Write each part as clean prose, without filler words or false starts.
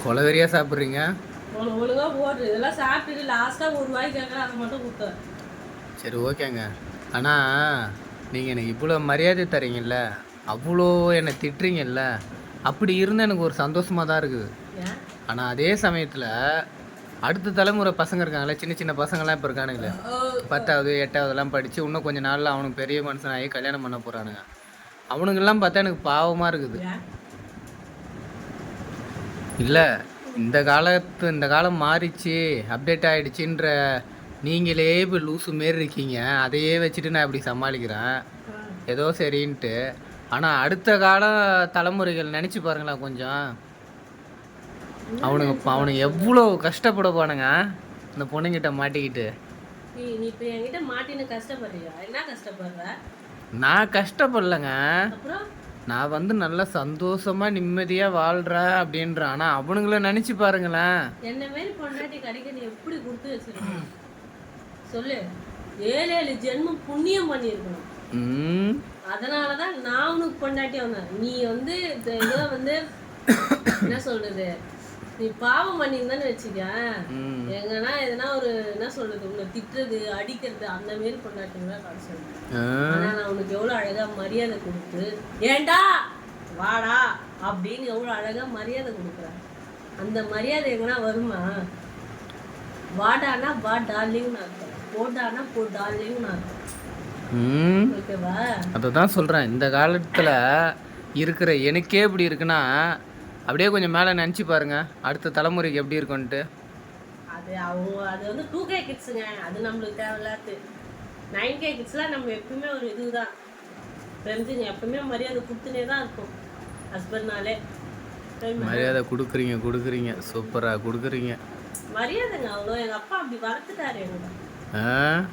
கொலவெறியாக சாப்பிட்றீங்க. ஒழுங்காக போடுற இதெல்லாம் சாப்பிட்டுட்டு லாஸ்ட்டாக ஒரு வாய் கேட்குற அதை மட்டும் கொடுத்தேன். சரி ஓகேங்க. ஆனால் நீங்கள் எனக்கு இவ்வளோ மரியாதை தரீங்கல்ல, அவ்வளோ என்னை திட்டுறீங்கல்ல, அப்படி இருந்தால் எனக்கு ஒரு சந்தோஷமாக தான் இருக்குது. ஆனால் அதே சமயத்தில் அடுத்த தலைமுறை பசங்க இருக்காங்களே, சின்ன சின்ன பசங்கள்லாம் இப்போ இருக்கானுங்களே, 10வது 8வதுலாம் படித்து இன்னும் கொஞ்சம் நாளில் அவனுக்கு பெரிய மனுஷனாகி கல்யாணம் பண்ண போகிறானுங்க. அவனுங்கெல்லாம் பார்த்தா எனக்கு பாவமாக இருக்குது. இல்லை, இந்த காலம் மாறிச்சு, அப்டேட் ஆகிடுச்சின்ற நீங்களே இப்போ லூஸு மாரி இருக்கீங்க. அதையே வச்சுட்டு நான் இப்படி சமாளிக்கிறேன், ஏதோ சரின்ட்டு. ஆனால் அடுத்த கால தலைமுறைகள் நினச்சி பாருங்களேன் கொஞ்சம். அவனுங்க எவ்வளோ கஷ்டப்படுவானுங்க இந்த பொண்ணுங்கிட்ட மாட்டிக்கிட்டு. நான் கஷ்டப்படலைங்க, நான் வந்து நல்லா சந்தோஷமா நிம்மதியா வாழ்றேன் அப்படின்ற. ஆனா அவனுங்கள நினைச்சு பாருங்களேன். என்ன மாதிரி பொண்டாட்டி கிடைக்க நீ எப்படி கொடுத்து வச்சிருக்க சொல்லு. 7 ஜென்மம் புண்ணியம் பண்ணியிருக்கணும். அதனாலதான் நான் உனக்கு பொண்டாட்டி வந்தேன். நீ வந்து ஏதோ வந்து என்ன சொல்றது, நீ பாவம் பண்ணியிருந்தான்னு வச்சுக்க, எங்கன்னா எதனா ஒரு என்ன சொல்றது உன்னை திட்டுறது அடிக்கிறது அந்த மாரி பொண்டாட்டிங்களா காசு. ஆனா நான் உனக்கு எவ்வளவு அழகா மரியாதை கொடுத்து, ஏண்டா வாடா அப்படின்னு எவ்வளவு அழகா மரியாதை கொடுக்குறேன். அந்த மரியாதை எங்கன்னா வருமா? வாடானா வா டார்லிங்னு அர்த்தம், போடானா போ டார்லிங்னு அர்த்தம். ஓகேவா? அதான் சொல்றேன். இந்த காலத்துல இருக்கிற எனக்கே இப்படி இருக்குன்னா அப்படியே கொஞ்சம் மேலே நினச்சி பாருங்க அடுத்த தலைமுறைக்கு எப்படி இருக்குன்ட்டு. அது வந்து 2K கிட்ஸுங்க, அது நம்மளுக்கு தேவையில்லாது. 9K கிட்ஸ்லாம் நம்ம எப்பவுமே ஒரு இதுதான் தெரிஞ்சுங்க, எப்பவுமே மரியாதை கொடுத்துனே தான் இருக்கும் ஹஸ்பண்ட்னாலே. மரியாதை கொடுக்குறீங்க, சூப்பராக கொடுக்குறீங்க மரியாதைங்க. அவ்வளோ எங்கள் அப்பா அப்படி வளர்த்துட்டாரு எங்க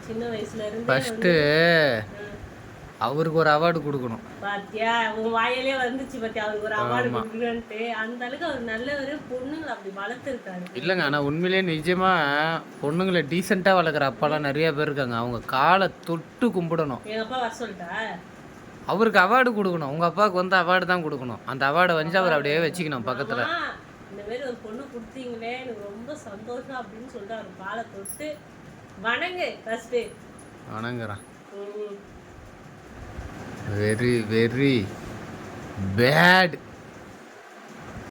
சின்ன வயசுல இருந்து. ஃபஸ்ட்டு அவருக்கு ஒரு அவார்டு கொடுக்கணும். பாத்தியா, உன் வாயிலே வந்துச்சு பாத்தியா, அவருக்கு ஒரு அவார்டு கொடுக்கணும்ட்டு. அந்த அளவுக்கு அவர் நல்லவர், பொண்ணுங்களை அப்படி வளர்த்துருக்காரு. இல்லைங்க, ஆனால் உண்மையிலேயே நிஜமாக பொண்ணுங்களை டீசெண்டாக வளர்க்குற அப்பாலாம் நிறைய பேர் இருக்காங்க. அவங்க காலை தொட்டு கும்பிடணும். எங்கள் அப்பா வர சொல்லிட்டா அவருக்கு அவார்டு கொடுக்கணும். உங்கள் அப்பாவுக்கு வந்து அவார்டு தான் கொடுக்கணும். அந்த அவார்டை வந்து அவர் அப்படியே வச்சுக்கணும் பக்கத்தில். இந்த மாதிரி ஒரு பொண்ணு கொடுத்தீங்களே எனக்கு ரொம்ப சந்தோஷம் அப்படின்னு சொல்லிட்டு அவர் காலை தொட்டு வணங்கு ஃபஸ்ட்டு. வணங்குறான். Very very bad.